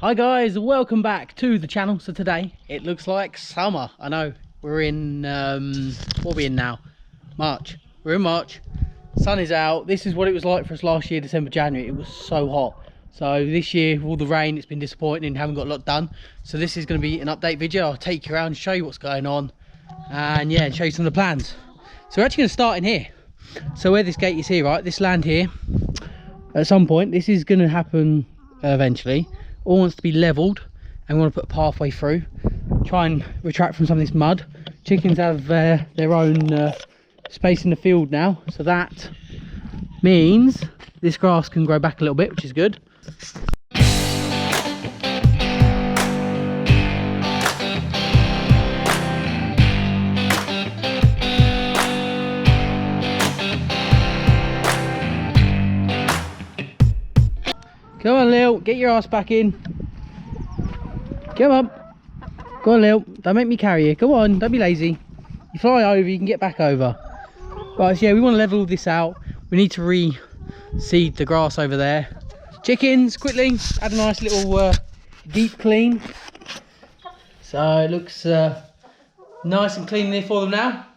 Hi guys, welcome back to the channel. So today it looks like summer. I know we're in what are we in now? March. We're in March. Sun is out. This is what it was like for us last year, December, January. It was so hot. So this year with all the rain, it's been disappointing, haven't got a lot done. So this is going to be an update video. I'll take you around, show you what's going on, and yeah, show you some of the plans. So we're actually going to start in here. So where this gate is here, right, this land here, at some point this is going to happen eventually. All wants to be leveled, and we want to put a pathway through, try and retract from some of this mud. Chickens have their own space in the field now, so that means this grass can grow back a little bit, which is good. Come on, Lil, get your ass back in. Come on. Go on, Lil. Don't make me carry you. Go on, don't be lazy. You fly over, you can get back over. Right, so yeah, we want to level this out. We need to re-seed the grass over there. Chickens, quickly, add a nice little deep clean. So it looks nice and clean there for them now.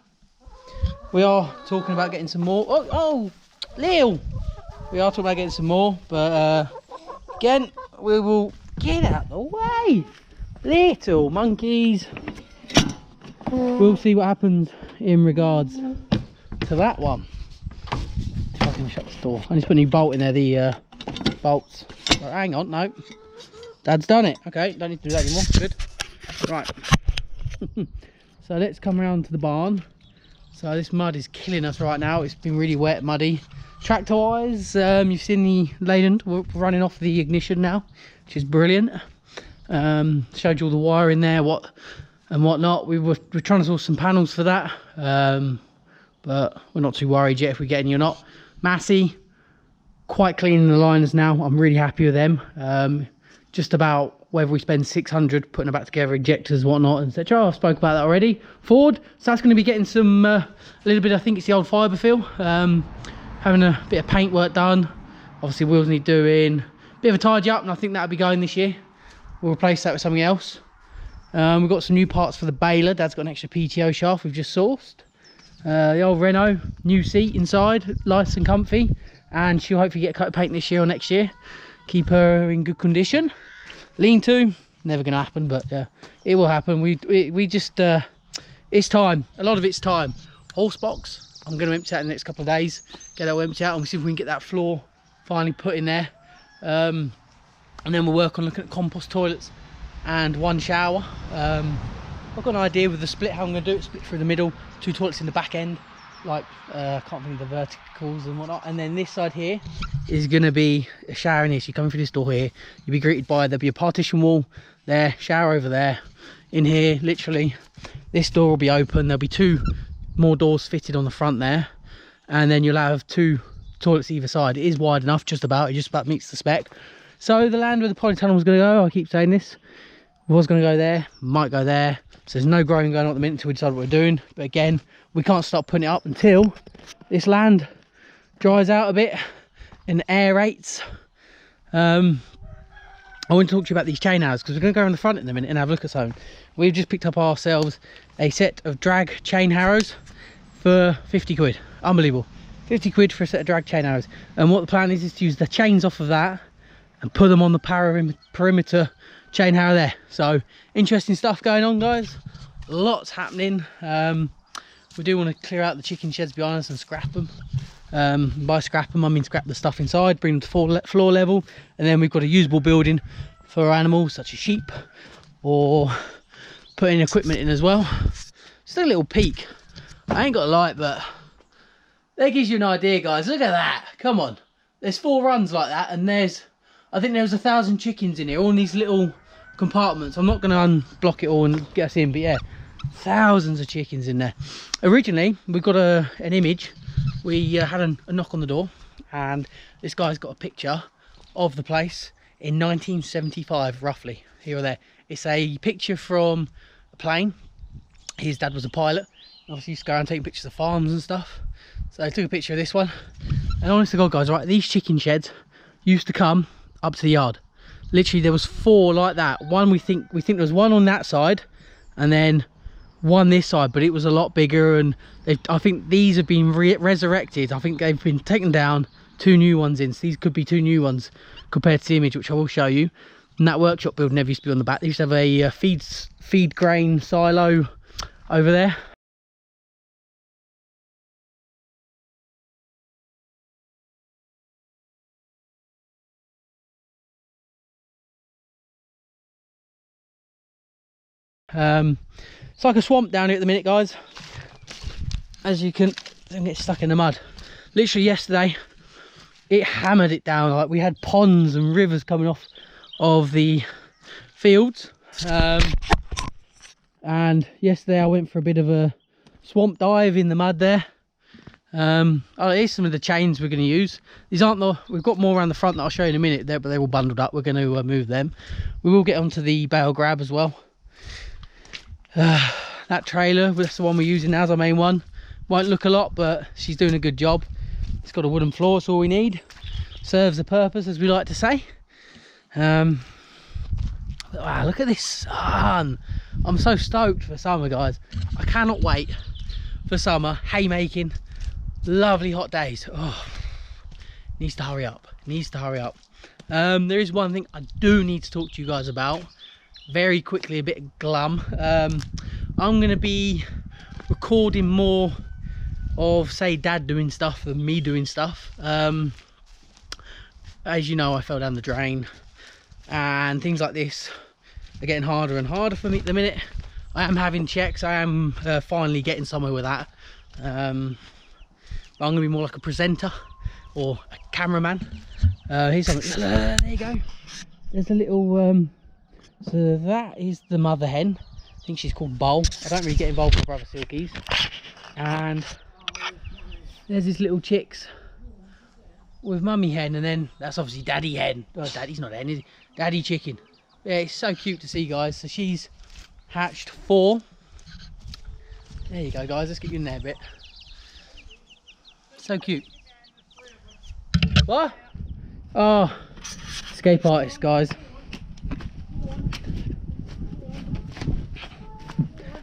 We are talking about getting some more. Oh, Lil! We are talking about getting some more, but again, we will get out of the way. Little monkeys. We'll see what happens in regards to that one. If I can shut the door. I need to put a new bolt in there, the bolts. Oh, hang on, no. Dad's done it. Okay, don't need to do that anymore. Good. Right. So let's come around to the barn. So this mud is killing us right now. It's been really wet, muddy. Tractor wise, you've seen the Leyland. We're running off the ignition now, which is brilliant. Showed you all the wire in there, what and whatnot. We're trying to source some panels for that, but we're not too worried yet if we get any or not. Massey, quite cleaning the liners now. I'm really happy with them. Just about whether we spend 600 putting it back together, injectors, whatnot, etc. I spoke about that already. Ford, so that's going to be getting some a little bit. I think it's the old fibre fill. Having a bit of paint work done. Obviously wheels need doing. Bit of a tidy up, and I think that'll be going this year. We'll replace that with something else. We've got some new parts for the baler. Dad's got an extra PTO shaft we've just sourced. The old Renault, new seat inside, nice and comfy, and she'll hopefully get a coat of paint this year or next year. Keep her in good condition. Lean-to, never gonna happen, but it will happen. We just it's time. A lot of it's time. Horse box, I'm going to empty that in the next couple of days, get that all empty out, and we'll see if we can get that floor finally put in there. And then we'll work on looking at compost toilets and one shower. I've got an idea with the split, how I'm going to do it. Split through the middle, 2 toilets in the back end, like I can't think of the verticals and whatnot. And then this side here is going to be a shower in here. So you come through this door here, you'll be greeted by, there'll be a partition wall there, shower over there. In here, literally, this door will be open. There'll be 2 more doors fitted on the front there, and then you'll have 2 toilets either side. It is wide enough, just about. It just about meets the spec. So the land where the polytunnel was going to go, I keep saying this, was going to go there, might go there. So there's no growing going on at the minute until we decide what we're doing. But again, we can't start putting it up until this land dries out a bit and aerates. I want to talk to you about these chain harrows, because we're going to go around the front in a minute and have a look at something. We've just picked up ourselves a set of drag chain harrows for 50 quid. Unbelievable. 50 quid for a set of drag chain harrows. And what the plan is to use the chains off of that and put them on the perimeter chain harrow there. So interesting stuff going on, guys. Lots happening. We do want to clear out the chicken sheds, to be honest, and scrap them. By scrap them, I mean scrap the stuff inside, bring them to floor level, and then we've got a usable building for animals such as sheep, or putting equipment in as well. Just a little peek. I ain't got a light, but that gives you an idea, guys. Look at that. Come on. There's 4 runs like that, and I think there's 1,000 chickens in here, all in these little compartments. I'm not going to unblock it all and get us in, but yeah, thousands of chickens in there. Originally, we got an image. We had a knock on the door, and this guy's got a picture of the place in 1975, roughly, here or there. It's a picture from a plane. His dad was a pilot. Obviously, he used to go around taking pictures of farms and stuff. So I took a picture of this one. And honest to God, guys, right, these chicken sheds used to come up to the yard. Literally there was 4 like that. One we think there was one on that side, and then one this side, but it was a lot bigger. And I think these have been resurrected. I think they've been taken down, 2 new ones in. So these could be 2 new ones compared to the image, which I will show you. And that workshop build never used to be on the back. They used to have a feed grain silo over there. It's like a swamp down here at the minute, guys. As you can get stuck in the mud. Literally yesterday it hammered it down. Like, we had ponds and rivers coming off of the fields, and yesterday I went for a bit of a swamp dive in the mud there. Here's some of the chains we're going to use. These aren't we've got more around the front that I'll show you in a minute there, but they're all bundled up. We're going to move them. We will get onto the bale grab as well. That trailer, that's the one we're using now as our main one. Won't look a lot, but she's doing a good job. It's got a wooden floor, that's all we need. Serves a purpose, as we like to say. Wow, look at this sun. I'm so stoked for summer, guys. I cannot wait for summer. Haymaking, lovely hot days. Oh, needs to hurry up, needs to hurry up. There is one thing I do need to talk to you guys about very quickly, a bit glum. I'm going to be recording more of, say, Dad doing stuff than me doing stuff. As you know, I fell down the drain, and things like this are getting harder and harder for me at the minute. I am having checks. I am finally getting somewhere with that. But I'm going to be more like a presenter or a cameraman. Here's something. There you go. There's a little so that is the mother hen. I think she's called Bowl. I don't really get involved with brother silkies. And there's his little chicks with mummy hen, and then that's obviously daddy hen. Oh, daddy's not hen, is he? Daddy chicken. Yeah, it's so cute to see, guys. So she's hatched 4. There you go, guys. Let's get you in there a bit. So cute. What? Oh, escape artist, guys.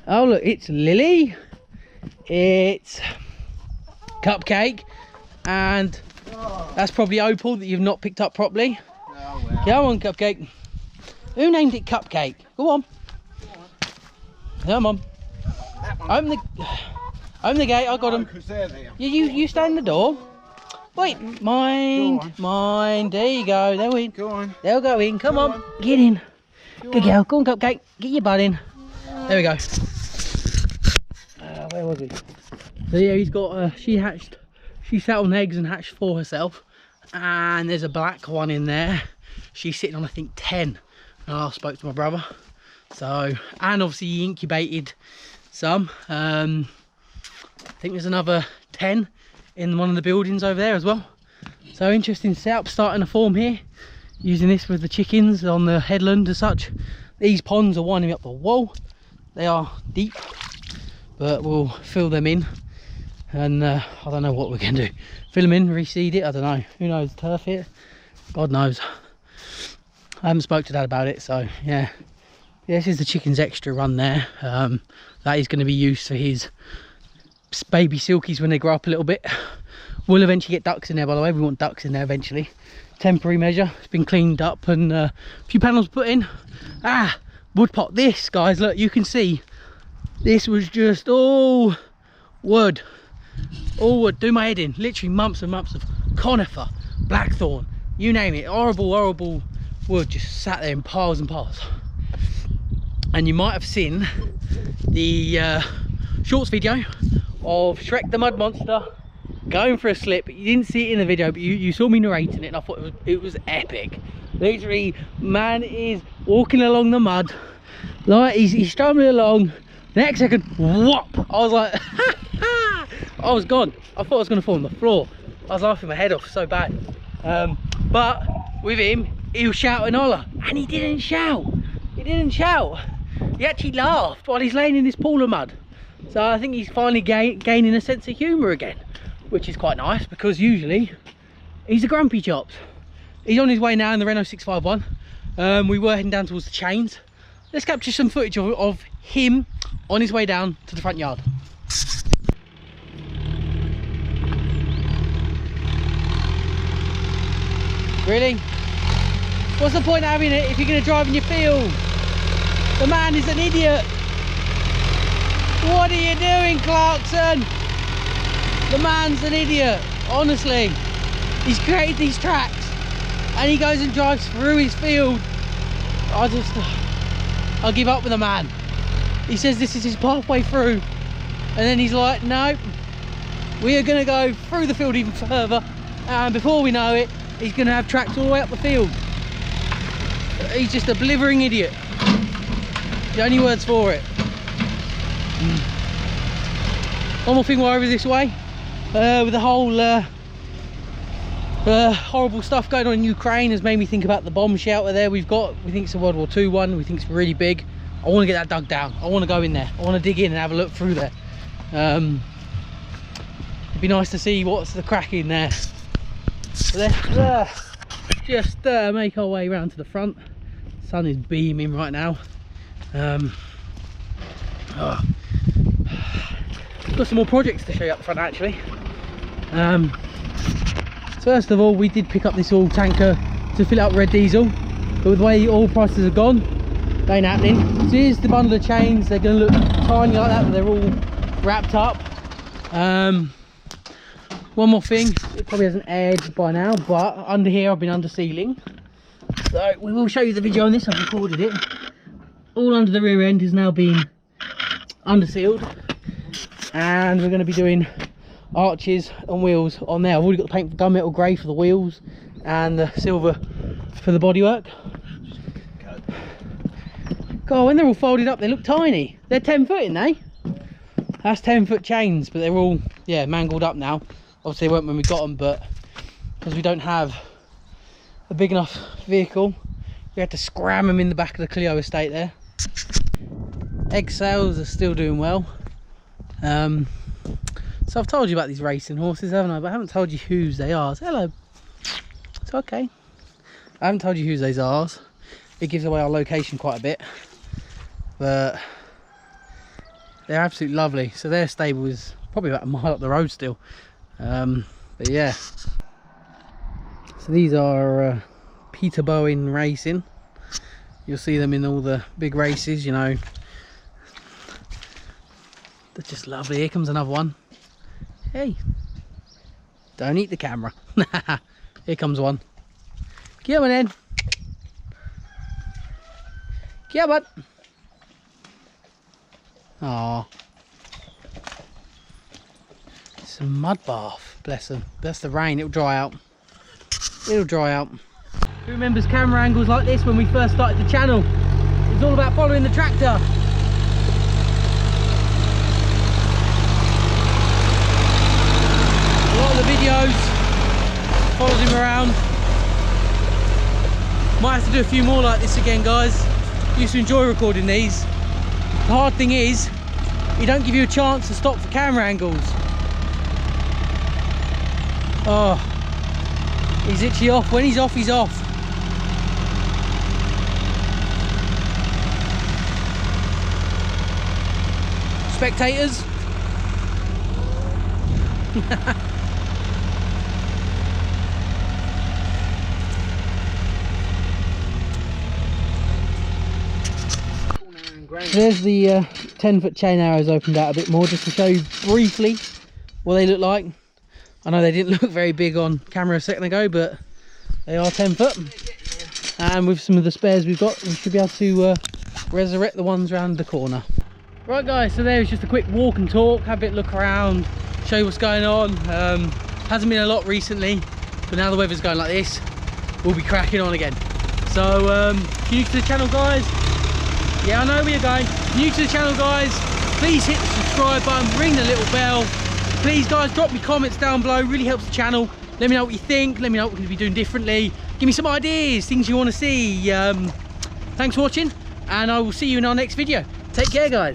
Oh look, it's Lily, it's Cupcake, and that's probably Opal that you've not picked up properly. Oh, well. Go on, Cupcake. Who named it Cupcake? Go on. Come on. Open the gate. I got him. You stand in the door. Wait, mind. There you go. They'll in. Go on. They'll go in. Come on. Get in. Good girl. Go on, Cupcake. Get your butt in. There we go. Where was he? So yeah, he's got she sat on eggs and hatched 4 herself, and there's a black one in there. She's sitting on, I think, 10 when I last spoke to my brother. So, and obviously he incubated some. I think there's another 10 in one of the buildings over there as well. So interesting setup starting to form here, using this with the chickens on the headland as such. These ponds are winding up the wall. They are deep, but we'll fill them in, and I don't know what we're going to do. Fill them in, reseed it, I don't know. Who knows? Turf here? God knows. I haven't spoke to Dad about it, so yeah. This is the chicken's extra run there. That is going to be used for his baby silkies when they grow up a little bit. We'll eventually get ducks in there, by the way. We want ducks in there eventually. Temporary measure. It's been cleaned up and a few panels put in. Wood pot. This, guys, look, you can see this was just all wood. All wood. Do my head in. Literally months and months of conifer, blackthorn, you name it. Horrible wood just sat there in piles and piles. And you might have seen the shorts video of Shrek the Mud Monster going for a slip. You didn't see it in the video, but you saw me narrating it, and I thought it was epic. Literally, man is walking along the mud, like he's stumbling along. The next second, whop! I was like, I was gone. I thought I was going to fall on the floor. I was laughing my head off so bad. But with him, he was shout and holler, and he didn't shout. He didn't shout. He actually laughed while he's laying in this pool of mud. So I think he's finally gaining a sense of humour again, which is quite nice, because usually he's a grumpy chops. He's on his way now in the Renault 651 We were heading down towards the chains. Let's capture some footage of him on his way down to the front yard. Really? What's the point of having it if you're going to drive in your field? The man is an idiot. What are you doing, Clarkson? The man's an idiot, honestly. He's created these tracks and he goes and drives through his field. I'll give up with the man. He says this is his pathway through, and then he's like, no, we are going to go through the field even further, and before we know it, he's going to have tracks all the way up the field. He's just a blithering idiot. The only words for it. One more thing while over this way, with the whole horrible stuff going on in Ukraine has made me think about the bomb shelter there we've got. We think it's a World War II one, we think it's really big. I want to get that dug down. I want to go in there. I want to dig in and have a look through there. It'd be nice to see what's the crack in there. So let's just make our way around to the front. The sun is beaming right now. Got some more projects to show you up the front actually. First of all, we did pick up this oil tanker to fill up red diesel, but with the way oil prices have gone, they ain't happening. So here's the bundle of chains. They're going to look tiny like that, but they're all wrapped up. One more thing, it probably hasn't aired by now, but under here I've been under sealing. So we will show you the video on this, I've recorded it. All under the rear end is now being under sealed, and we're going to be doing arches and wheels on there. I've already got the paint gunmetal grey for the wheels and the silver for the bodywork. God, when they're all folded up they look tiny. They're 10 foot in, they? That's 10-foot chains, but they're all, yeah, mangled up now. Obviously they weren't when we got them, but because we don't have a big enough vehicle, we had to scram them in the back of the Clio estate there. Egg sales are still doing well. So I've told you about these racing horses, haven't I? But I haven't told you whose they are. So hello. It's okay. I haven't told you whose they are. It gives away our location quite a bit. But they're absolutely lovely. So their stable is probably about a mile up the road still. But yeah. So these are Peter Bowen Racing. You'll see them in all the big races, you know. They're just lovely. Here comes another one. Hey, don't eat the camera. Here comes one. Come on in. Come on. Aww. It's a mud bath. Bless them. That's the rain. It'll dry out. It'll dry out. Who remembers camera angles like this when we first started the channel? It was all about following the tractor. Videos, followed him around. Might have to do a few more like this again, guys. Used to enjoy recording these. The hard thing is, he don't give you a chance to stop for camera angles. Oh, he's itchy off. When he's off, he's off. Spectators. There's the 10-foot chain arrows opened out a bit more, just to show you briefly what they look like. I know they didn't look very big on camera a second ago, but they are 10 foot. And with some of the spares we've got, we should be able to resurrect the ones around the corner. Right guys, so there's just a quick walk and talk, have a bit look around, show you what's going on. Hasn't been a lot recently, but now the weather's going like this, we'll be cracking on again. So if you're new to the channel, guys, yeah, I know where you're going. New to the channel, guys, please hit the subscribe button, ring the little bell. Please guys, drop me comments down below, really helps the channel. Let me know what you think, let me know what we're going to be doing differently. Give me some ideas, things you want to see. Thanks for watching, and I will see you in our next video. Take care, guys.